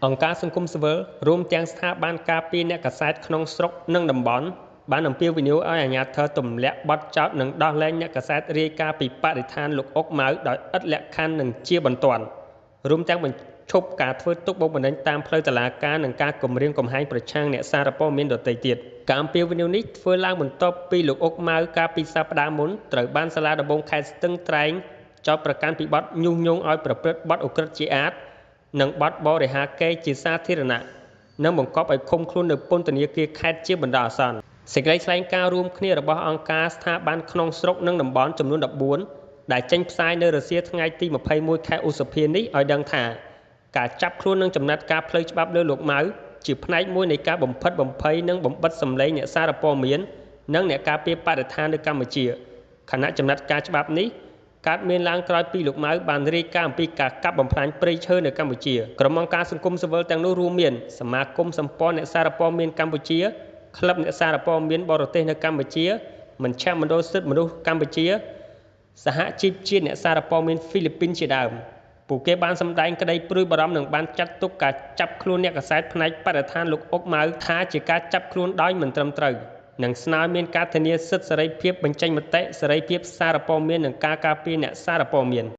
អង្គការសង្គមស៊ីវិលរួមទាំងស្ថាប័នការពារអ្នកកាសែតក្នុងស្រុកនិងតំបន់បានអំពាវនាវឲ្យអាជ្ញាធរទម្លាក់បទចោទនិងដោះលែងអ្នកកាសែតរាយការណ៍ពីបរិស្ថានលោកអុកម៉ៅដោយឥតលក្ខខណ្ឌនិងជាបន្ទាន់រួមទាំងបញ្ឈប់ការធ្វើទុកបុកម្នេញតាមផ្លូវតុលាការនិងការគំរាមកំហែងប្រឆាំងអ្នកសារព័ត៌មានដទៃទៀតការអំពាវនាវនេះធ្វើឡើងបន្ទាប់ពីលោកអុកម៉ៅកាលពីសប្តាហ៍មុនត្រូវបានសាលាដំបងខេត្តស្ទឹងត្រែងចោទប្រកាន់ពីបទញុះញង់ឲ្យប្រព្រឹត្តបទឧក្រិដ្ឋជាអាតនិងបទបរិហាកេរ្តិ៍ជាសាធារណៈនិងបង្កប់ឲ្យឃុំខ្លួននៅពន្ធនាគារខេត្តជាបណ្ដោះអាសន្នសេចក្តីថ្លែងការណ៍រួមគ្នារបស់អង្គការស្ថាប័នក្នុងស្រុកនិងតំបន់ចំនួន14ដែលចេញផ្សាយនៅរសៀលថ្ងៃទី21ខែឧសភានេះឲ្យដឹងថាការចាប់ខ្លួននិងចំណាត់ការផ្លូវច្បាប់លើលោកម៉ៅជាផ្នែកមួយនៃការបំផិតបំភ័យនិងបំបិទសម្លេងអ្នកសារព័ត៌មាននិងអ្នកការពារបរិស្ថាននៅកម្ពុជាខណៈចំណាត់ការច្បាប់នេះកើតមានឡើងក្រោយពីលោកម៉ៅបានរាយការណ៍អំពីការកាប់បំផ្លាញព្រៃឈើនៅកម្ពុជាក្រុមអង្គការសង្គមស៊ីវិលទាំងនោះរួមមានសមាគមសម្ព័ន្ធអ្នកសារព័ត៌មានកម្ពុជាក្លឹបអ្នកសារព័ត៌មានបរទេសនៅកម្ពុជាមជ្ឈមណ្ឌលសិទ្ធិមនុស្សកម្ពុជាសហជីពជាតិអ្នកសារព័ត៌មានហ្វីលីពីនជាដើមពួកគេបានសម្ដែងក្តីព្រួយបារម្ភនិងបានចាត់ទុកការចាប់ខ្លួនអ្នកកាសែតផ្នែកបរិស្ថានលោកអុកម៉ៅថាជាការចាប់ខ្លួនដោយមិនត្រឹមត្រូវនិងស្នើមានការធានាសិទ្ធិសេរីភាពបញ្ចេញមតិសេរីភាពសារព័ត៌មាននិងការការពារអ្នកសារព័ត៌មាន